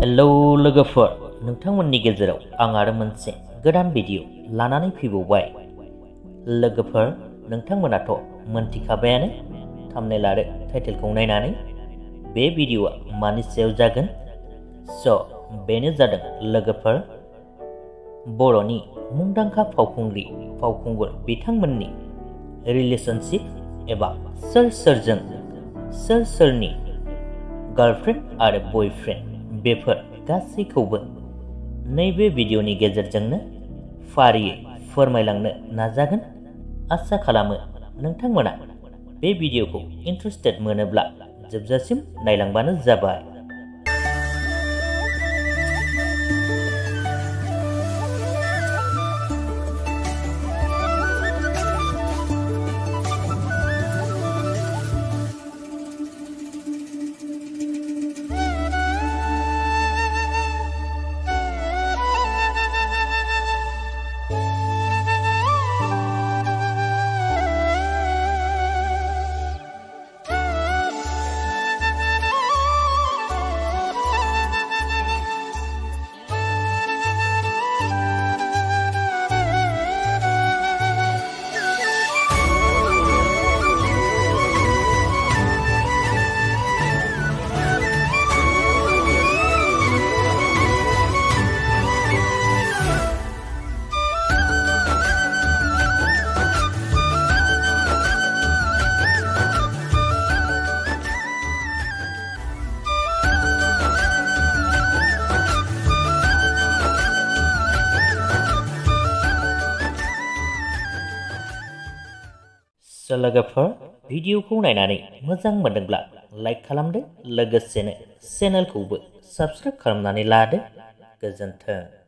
Hello लोगोफोर, नोंथांमोननि गेजेराव आं आरो मोनसे गोदान भिडिअ लानानै फैबावबाय। लोगोफोर, नोंथांमोनाथ' मोनथिखाबायानो थाम्बनेल आरो टाइटेलखौ नायनानै बे भिडिअआ मानि सायाव जागोन। बेनो जादों लोगोफोर बर'नि मुंदांखा फावखुंगुर बिथांमोननि रिलेशनशिप एबा सोर सोरनि गार्लफ्रेन्ड आरो बयफ्रेन्ड बेफोर गासैखौबो नैबे भिडिअनि गेजेरजोंनो फारियै फोरमायलांनो नाजागोन। आसा खालामो नोंथांमोना बे भिडिअखौ इन्टारेस्टेड मोनोब्ला जोबजासिम नायलांबानो जाबाय। लोगोफोर, भिडिअखौ नायनानै मोजां मोनदोंब्ला लाइक खालामदो, लोगोसेनो चेनेलखौबो साबस्क्राइब खालामनानै लादो। गोजोन्थों।